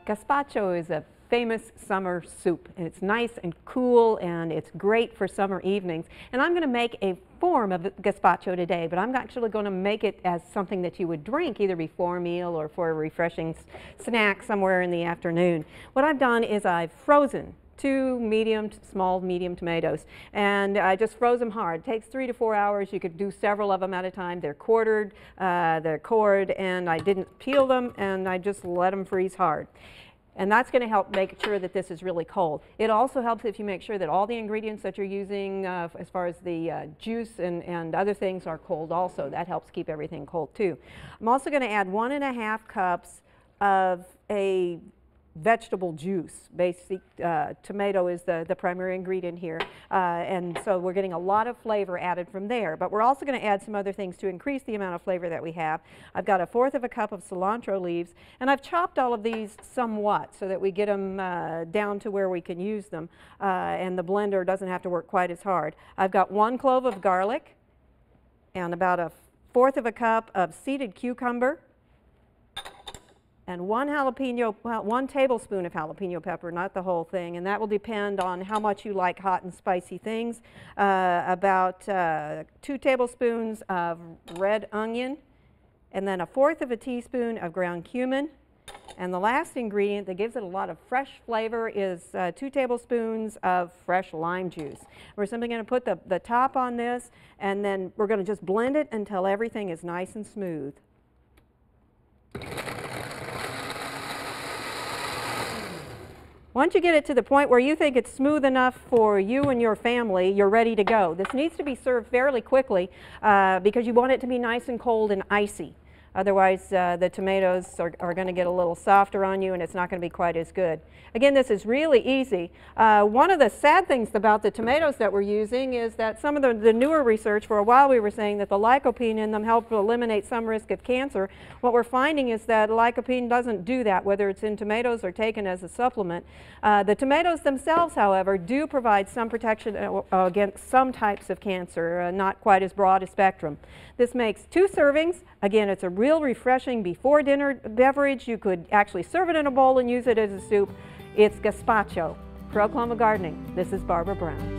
Gazpacho is a famous summer soup, and it's nice and cool, and it's great for summer evenings. And I'm going to make a form of gazpacho today, but I'm actually going to make it as something that you would drink either before a meal or for a refreshing snack somewhere in the afternoon. What I've done is I've frozen two small medium tomatoes, and I just froze them hard. It takes 3 to 4 hours. You could do several of them at a time. They're quartered, they're cored, and I didn't peel them, and I just let them freeze hard. And that's going to help make sure that this is really cold. It also helps if you make sure that all the ingredients that you're using as far as the juice and other things are cold also. That helps keep everything cold too. I'm also going to add 1½ cups of a vegetable juice. Basic tomato is the primary ingredient here, and so we're getting a lot of flavor added from there, but we're also going to add some other things to increase the amount of flavor that we have. I've got 1/4 cup of cilantro leaves, and I've chopped all of these somewhat so that we get them down to where we can use them, and the blender doesn't have to work quite as hard. I've got 1 clove of garlic and about 1/4 cup of seeded cucumber, and 1 tablespoon of jalapeno pepper, not the whole thing, and that will depend on how much you like hot and spicy things. About 2 tablespoons of red onion, and then 1/4 teaspoon of ground cumin. And the last ingredient that gives it a lot of fresh flavor is 2 tablespoons of fresh lime juice. We're simply going to put the top on this, and then we're going to just blend it until everything is nice and smooth. Once you get it to the point where you think it's smooth enough for you and your family, you're ready to go. This needs to be served fairly quickly because you want it to be nice and cold and icy. Otherwise, the tomatoes are going to get a little softer on you, and it's not going to be quite as good. Again, this is really easy. One of the sad things about the tomatoes that we're using is that some of the newer research, for a while we were saying that the lycopene in them helped eliminate some risk of cancer. What we're finding is that lycopene doesn't do that, whether it's in tomatoes or taken as a supplement. The tomatoes themselves, however, do provide some protection against some types of cancer, not quite as broad a spectrum. This makes 2 servings. Again, it's a real refreshing before dinner beverage. You could actually serve it in a bowl and use it as a soup. It's gazpacho. For Oklahoma Gardening, this is Barbara Brown.